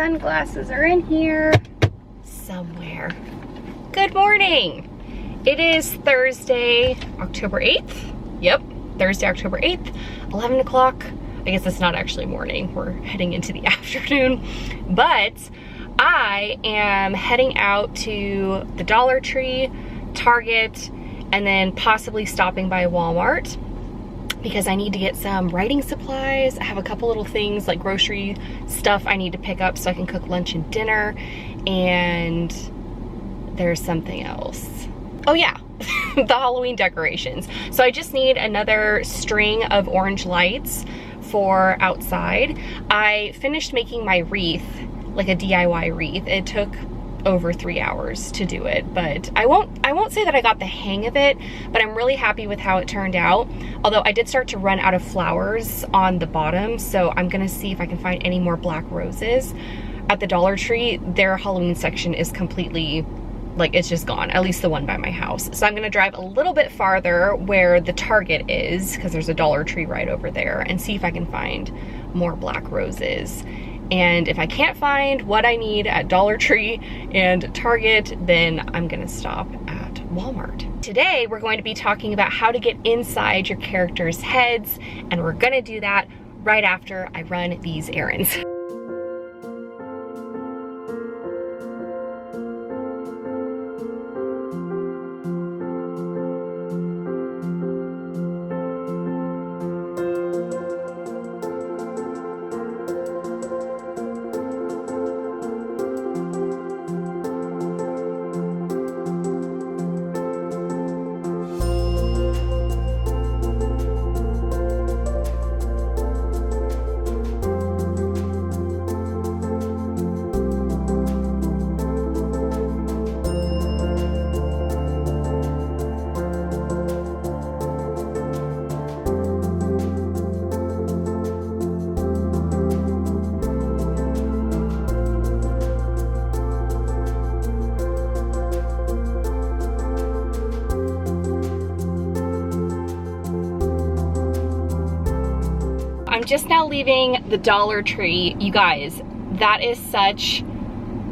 sunglasses are in here somewhere. Good morning. It is Thursday, October 8th. Yep, Thursday, October 8th, 11 o'clock. I guess it's not actually morning. We're heading into the afternoon. But I am heading out to the Dollar Tree, Target, and then possibly stopping by Walmart because I need to get some writing supplies. I have a couple little things like grocery stuff I need to pick up so I can cook lunch and dinner. And there's something else. Oh yeah, the Halloween decorations. So I just need another string of orange lights for outside. I finished making my wreath, like a DIY wreath. It took over 3 hours to do it, but I won't say that I got the hang of it, but I'm really happy with how it turned out. Although I did start to run out of flowers on the bottom, so I'm gonna see if I can find any more black roses. At the Dollar Tree, their Halloween section is completely, like, it's just gone, at least the one by my house. So I'm gonna drive a little bit farther where the Target is, because there's a Dollar Tree right over there, and see if I can find more black roses. And if I can't find what I need at Dollar Tree and Target, then I'm gonna stop at Walmart. Today, we're going to be talking about how to get inside your characters' heads, and we're gonna do that right after I run these errands. I'm just now leaving the Dollar Tree. You guys, that is such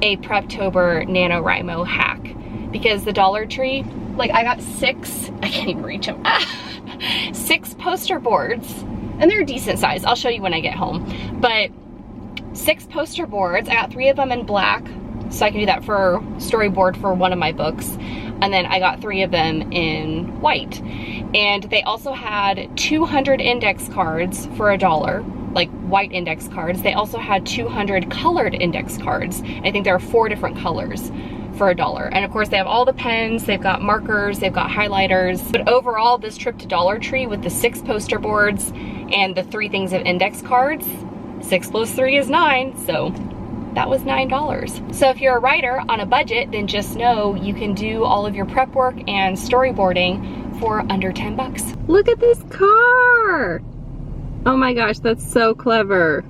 a Preptober NaNoWriMo hack, because the Dollar Tree, like, I got I can't even reach them, 6 poster boards, and they're decent size. I'll show you when I get home, but 6 poster boards. I got 3 of them in black, so I can do that for storyboard for one of my books. And then I got 3 of them in white. And they also had 200 index cards for $1, like white index cards. They also had 200 colored index cards. I think there are 4 different colors for $1. And of course they have all the pens, they've got markers, they've got highlighters. But overall, this trip to Dollar Tree with the 6 poster boards and the 3 things of index cards, 6 plus 3 is 9, so that was $9. So if you're a writer on a budget, then just know you can do all of your prep work and storyboarding for under 10 bucks. Look at this car! Oh my gosh, that's so clever.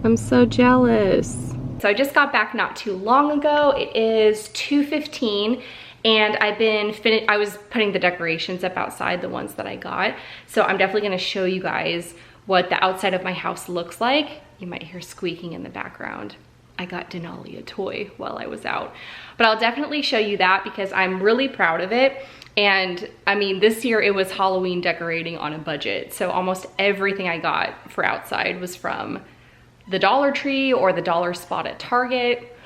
I'm so jealous. So I just got back not too long ago. It is 2:15 and I was putting the decorations up outside, the ones that I got. So I'm definitely gonna show you guys what the outside of my house looks like. You might hear squeaking in the background. I got Denali a toy while I was out. But I'll definitely show you that because I'm really proud of it. And I mean, this year it was Halloween decorating on a budget. So almost everything I got for outside was from the Dollar Tree or the dollar spot at Target.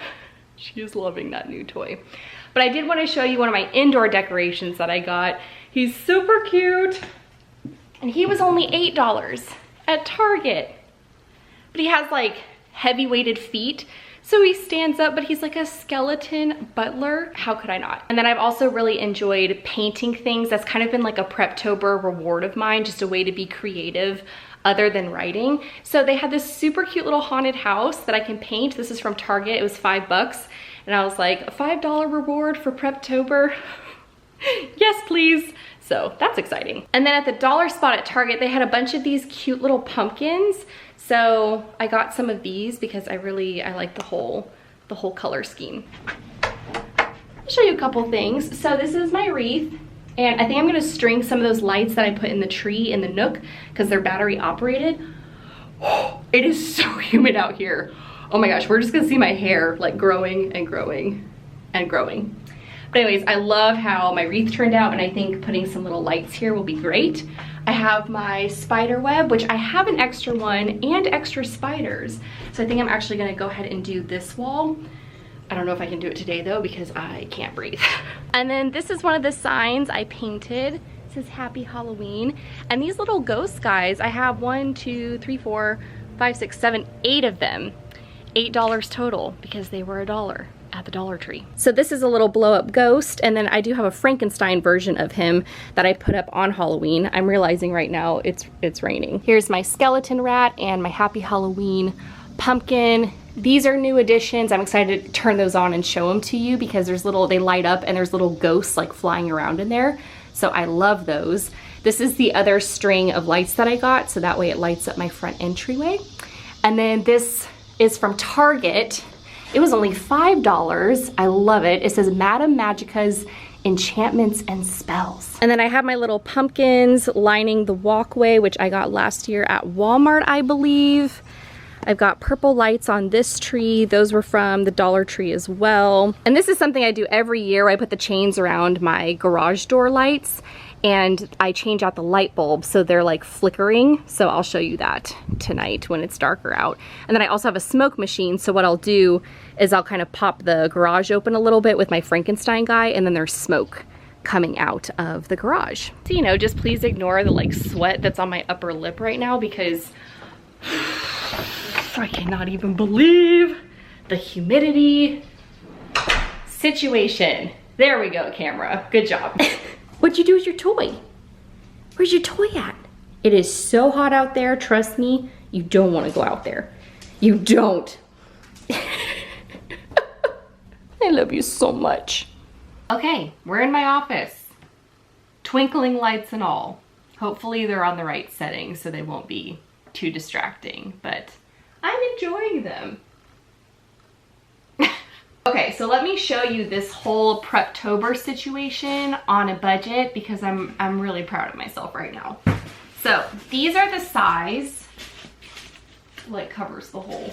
She is loving that new toy. But I did want to show you one of my indoor decorations that I got. He's super cute. And he was only $8 at Target. But he has like heavy weighted feet. So he stands up, but he's like a skeleton butler. How could I not? And then I've also really enjoyed painting things. That's kind of been like a Preptober reward of mine, just a way to be creative other than writing. So they had this super cute little haunted house that I can paint. This is from Target, it was $5. And I was like, a $5 reward for Preptober? Yes, please. So that's exciting. And then at the dollar spot at Target, they had a bunch of these cute little pumpkins. So I got some of these because I like the whole color scheme. I'll show you a couple things. So this is my wreath, and I think I'm gonna string some of those lights that I put in the tree in the nook because they're battery operated. It is so humid out here. Oh my gosh, we're just gonna see my hair like growing and growing and growing. But anyways, I love how my wreath turned out, and I think putting some little lights here will be great. I have my spider web, which I have an extra one and extra spiders. So I think I'm actually gonna go ahead and do this wall. I don't know if I can do it today though, because I can't breathe. And then this is one of the signs I painted. It says Happy Halloween. And these little ghost guys, I have 1, 2, 3, 4, 5, 6, 7, 8 of them. $8 total because they were $1 at the Dollar Tree. So this is a little blow up ghost, and then I do have a Frankenstein version of him that I put up on Halloween. I'm realizing right now it's raining. Here's my skeleton rat and my Happy Halloween pumpkin. These are new additions. I'm excited to turn those on and show them to you because they light up and there's little ghosts like flying around in there. So I love those. This is the other string of lights that I got, so that way it lights up my front entryway. And then this is from Target. It was only $5. I love it. It says Madame Magica's Enchantments and Spells. And then I have my little pumpkins lining the walkway, which I got last year at Walmart, I believe. I've got purple lights on this tree. Those were from the Dollar Tree as well. And this is something I do every year where I put the chains around my garage door lights, and I change out the light bulbs so they're like flickering. So I'll show you that tonight when it's darker out. And then I also have a smoke machine. So what I'll do is I'll kind of pop the garage open a little bit with my Frankenstein guy, and then there's smoke coming out of the garage. So, you know, just please ignore the like sweat that's on my upper lip right now because I cannot even believe the humidity situation. There we go, camera. Good job. What'd you do with your toy? Where's your toy at? It is so hot out there. Trust me, you don't want to go out there. You don't. I love you so much. Okay, we're in my office. Twinkling lights and all. Hopefully they're on the right setting so they won't be too distracting, but I'm enjoying them. Okay, so let me show you this whole Preptober situation on a budget because I'm really proud of myself right now. So these are the size, like covers the hole.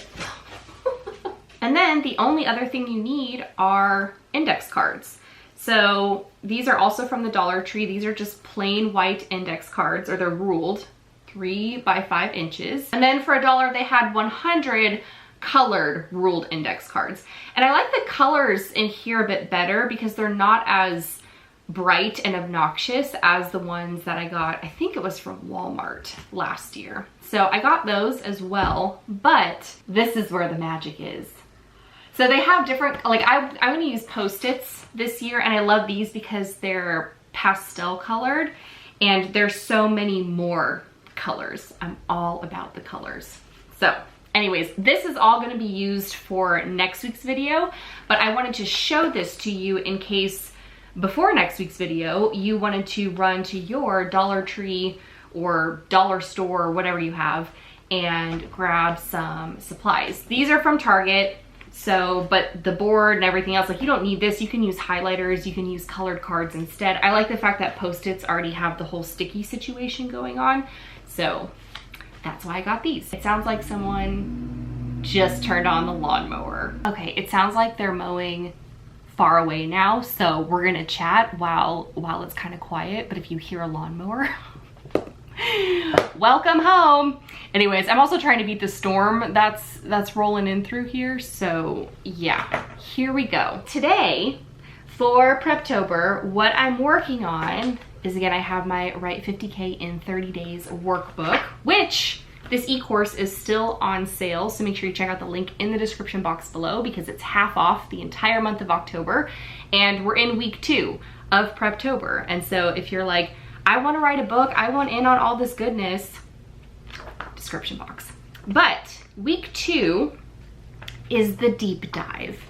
And then the only other thing you need are index cards. So these are also from the Dollar Tree. These are just plain white index cards, or they're ruled 3 by 5 inches. And then for $1, they had 100 colored ruled index cards. And I like the colors in here a bit better because they're not as bright and obnoxious as the ones that I got, I think it was from Walmart last year. So I got those as well, but this is where the magic is. So they have different, like I'm gonna use Post-its this year, and I love these because they're pastel colored and there's so many more colors. I'm all about the colors. So anyways, this is all gonna be used for next week's video, but I wanted to show this to you in case before next week's video, you wanted to run to your Dollar Tree or dollar store or whatever you have and grab some supplies. These are from Target. So, but the board and everything else, like you don't need this. You can use highlighters, you can use colored cards instead. I like the fact that Post-its already have the whole sticky situation going on. So that's why I got these. It sounds like someone just turned on the lawnmower. Okay, it sounds like they're mowing far away now. So we're gonna chat while it's kind of quiet. But if you hear a lawnmower, welcome home. Anyways, I'm also trying to beat the storm that's rolling in through here. So yeah, here we go. Today for Preptober, what I'm working on is, again, I have my Write 50K in 30 Days workbook, which this e-course is still on sale. So make sure you check out the link in the description box below because it's half off the entire month of October. And we're in week 2 of Preptober. And so if you're like, I want to write a book, I want in on all this goodness, description box. But week 2 is the deep dive.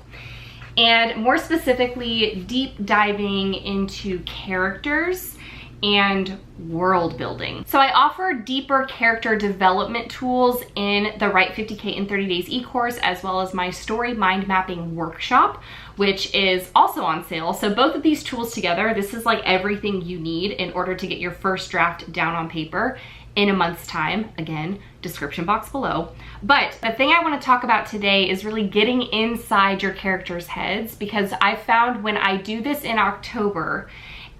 And more specifically, deep diving into characters and world building. So I offer deeper character development tools in the Write 50K in 30 Days e-course, as well as my story mind mapping workshop, which is also on sale. So both of these tools together, this is like everything you need in order to get your first draft down on paper in a month's time. Again, description box below. But the thing I want to talk about today is really getting inside your characters' heads, because I found when I do this in October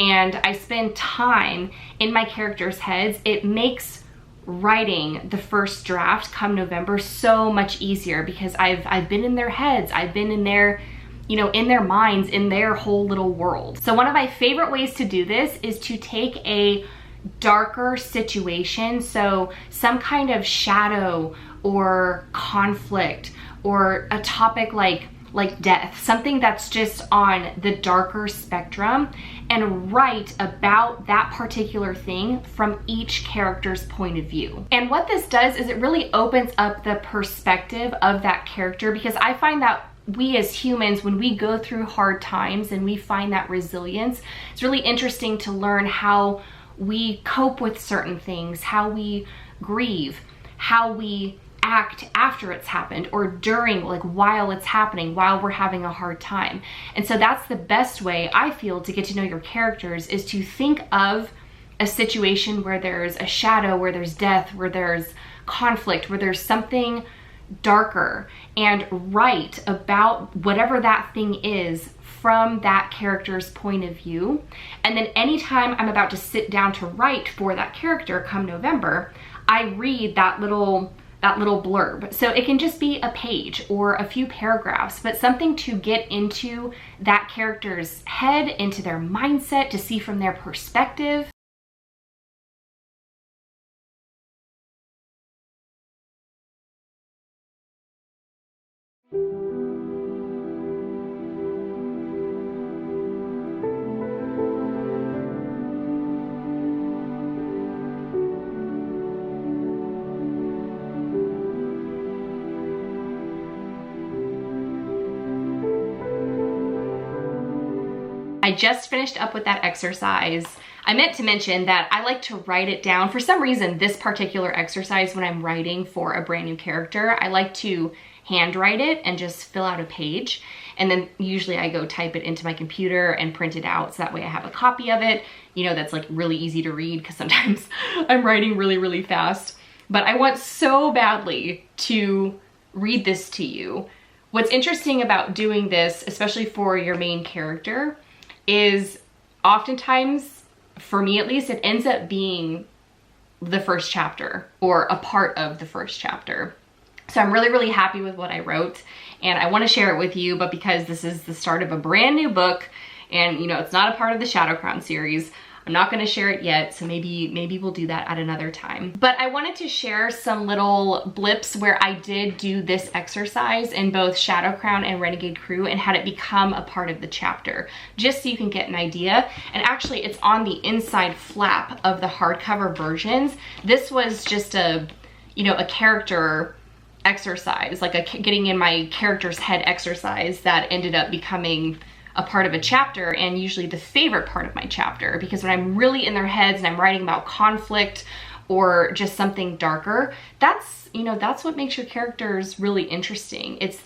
and I spend time in my characters' heads, it makes writing the first draft come November so much easier, because I've been in their heads, I've been in their, you know, in their minds, in their whole little world. So one of my favorite ways to do this is to take a darker situation, so some kind of shadow or conflict or a topic like death, something that's just on the darker spectrum, and write about that particular thing from each character's point of view. And what this does is it really opens up the perspective of that character, because I find that we as humans, when we go through hard times and we find that resilience, it's really interesting to learn how we cope with certain things, how we grieve, how we act after it's happened, or during, like while it's happening, while we're having a hard time. And so that's the best way, I feel, to get to know your characters, is to think of a situation where there's a shadow, where there's death, where there's conflict, where there's something darker, and write about whatever that thing is from that character's point of view. And then anytime I'm about to sit down to write for that character come November, I read that little blurb. So it can just be a page or a few paragraphs, but something to get into that character's head, into their mindset, to see from their perspective. I just finished up with that exercise. I meant to mention that I like to write it down. For some reason, this particular exercise, when I'm writing for a brand new character, I like to handwrite it and just fill out a page. And then usually I go type it into my computer and print it out, so that way I have a copy of it, you know, that's like really easy to read, because sometimes I'm writing really, really fast. But I want so badly to read this to you. What's interesting about doing this, especially for your main character, is oftentimes, for me at least, it ends up being the first chapter or a part of the first chapter. So I'm really, really happy with what I wrote, and I want to share it with you, but because this is the start of a brand new book, and you know, it's not a part of the Shadow Crown series, I'm not going to share it yet, so maybe we'll do that at another time. But I wanted to share some little blips where I did do this exercise in both Shadow Crown and Renegade Crew, and had it become a part of the chapter, just so you can get an idea. And actually, it's on the inside flap of the hardcover versions. This was just a, you know, a character exercise, like a getting in my character's head exercise that ended up becoming a part of a chapter, and usually the favorite part of my chapter, because when I'm really in their heads and I'm writing about conflict or just something darker, that's, you know, that's what makes your characters really interesting. It's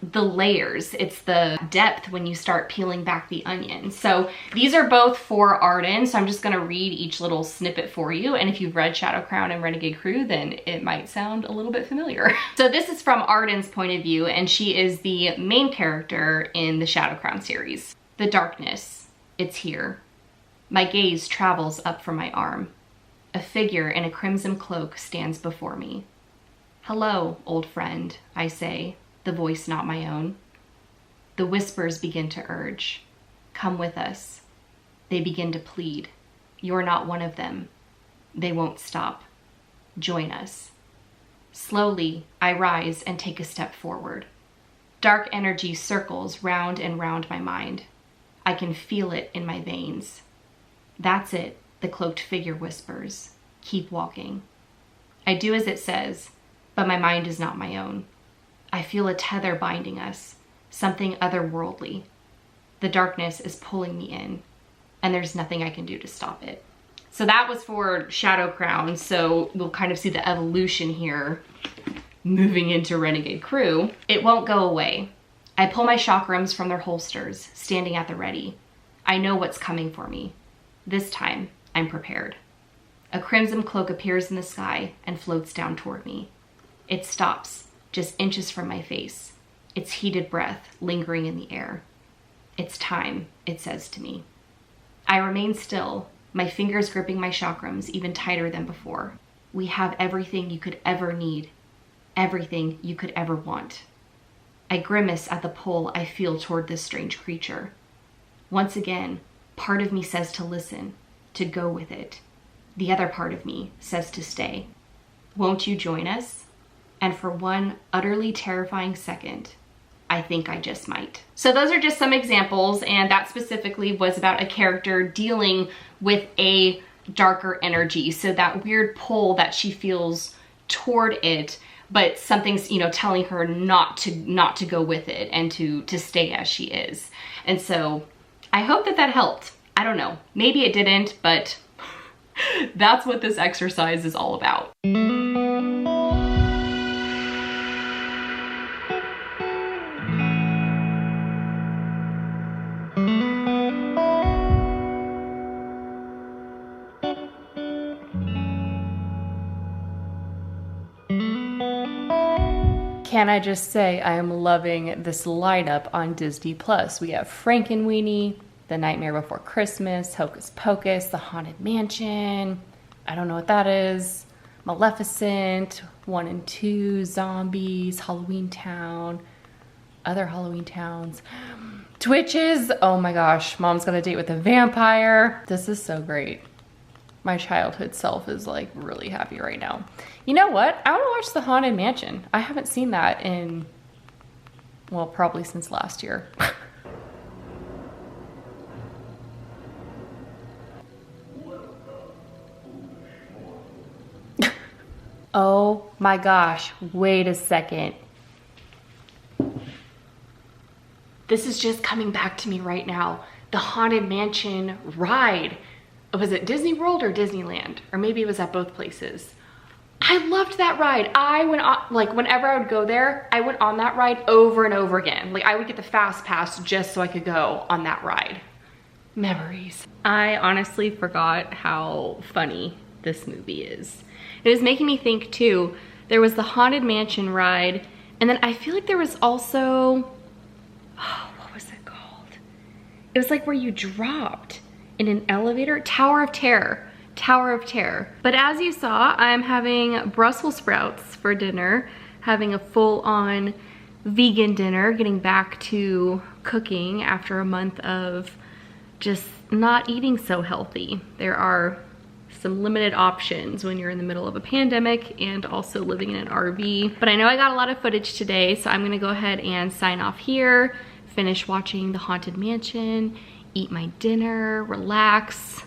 the layers, it's the depth when you start peeling back the onion. So these are both for Arden, so I'm just gonna read each little snippet for you, and if you've read Shadow Crown and Renegade Crew, then it might sound a little bit familiar. So this is from Arden's point of view, and she is the main character in the Shadow Crown series. The darkness, it's here. My gaze travels up from my arm. A figure in a crimson cloak stands before me. Hello, old friend, I say, the voice not my own. The whispers begin to urge. Come with us. They begin to plead. You're not one of them. They won't stop. Join us. Slowly, I rise and take a step forward. Dark energy circles round and round my mind. I can feel it in my veins. That's it, the cloaked figure whispers. Keep walking. I do as it says, but my mind is not my own. I feel a tether binding us, something otherworldly. The darkness is pulling me in. and there's nothing I can do to stop it. So that was for Shadow Crown. So we'll kind of see the evolution here moving into Renegade Crew. It won't go away. I pull my chakrams from their holsters, standing at the ready. I know what's coming for me. This time, I'm prepared. A crimson cloak appears in the sky and floats down toward me. It stops, just inches from my face, its heated breath lingering in the air. It's time, it says to me. I remain still, my fingers gripping my chakrams even tighter than before. We have everything you could ever need, everything you could ever want. I grimace at the pull I feel toward this strange creature. Once again, part of me says to listen, to go with it. The other part of me says to stay. Won't you join us? And for one utterly terrifying second, I think I just might. So those are just some examples, and that specifically was about a character dealing with a darker energy. So that weird pull that she feels toward it, but something's, you know, telling her not to go with it and to stay as she is. And so I hope that helped. I don't know, maybe it didn't, but that's what this exercise is all about. Can I just say I am loving this lineup on Disney Plus. We have Frankenweenie, The Nightmare Before Christmas, Hocus Pocus, The Haunted Mansion, I don't know what that is, Maleficent, 1 and 2, Zombies, Halloween Town, other Halloween Towns, Twitches, oh my gosh, Mom's Got a Date with a Vampire. This is so great. My childhood self is like really happy right now. You know what? I want to watch The Haunted Mansion. I haven't seen that in, well, probably since last year. Oh my gosh, wait a second. This is just coming back to me right now. The Haunted Mansion ride. Was it Disney World or Disneyland? Or maybe it was at both places. I loved that ride. I went on, like whenever I would go there, I went on that ride over and over again. Like I would get the fast pass just so I could go on that ride. Memories. I honestly forgot how funny this movie is. It was making me think too, there was the Haunted Mansion ride, and then I feel like there was also, oh, what was it called? It was like where you dropped in an elevator. Tower of Terror. Tower of Terror. But as you saw, I'm having Brussels sprouts for dinner, having a full-on vegan dinner, getting back to cooking after a month of just not eating so healthy. There are some limited options when you're in the middle of a pandemic and also living in an RV. But I know I got a lot of footage today, so I'm gonna go ahead and sign off here, finish watching The Haunted Mansion, eat my dinner, relax,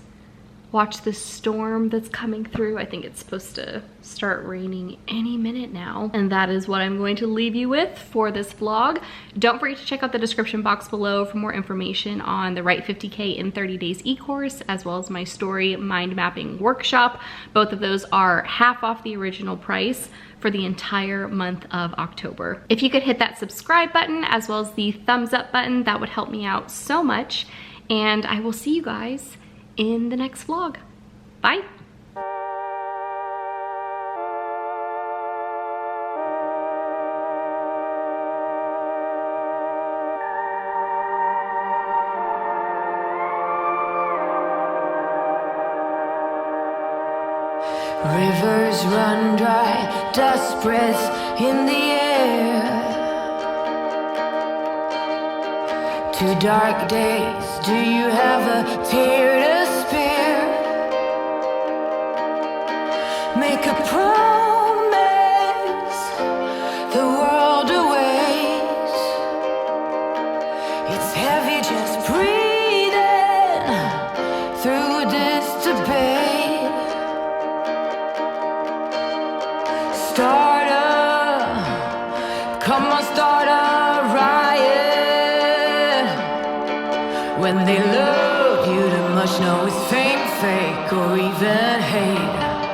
watch the storm that's coming through. I think it's supposed to start raining any minute now. And that is what I'm going to leave you with for this vlog. Don't forget to check out the description box below for more information on the Write 50K in 30 Days e-course, as well as my story mind mapping workshop. Both of those are half off the original price for the entire month of October. If you could hit that subscribe button as well as the thumbs up button, that would help me out so much. And I will see you guys in the next vlog. Bye. Rivers run dry, dust breaths in the air. 2 dark days, do you have a tear to spare? Make a promise, the world awaits. It's heavy just breathing through this debate. Start come on, start a riot. When they love you too much. much know it's fame, fake, or even hate.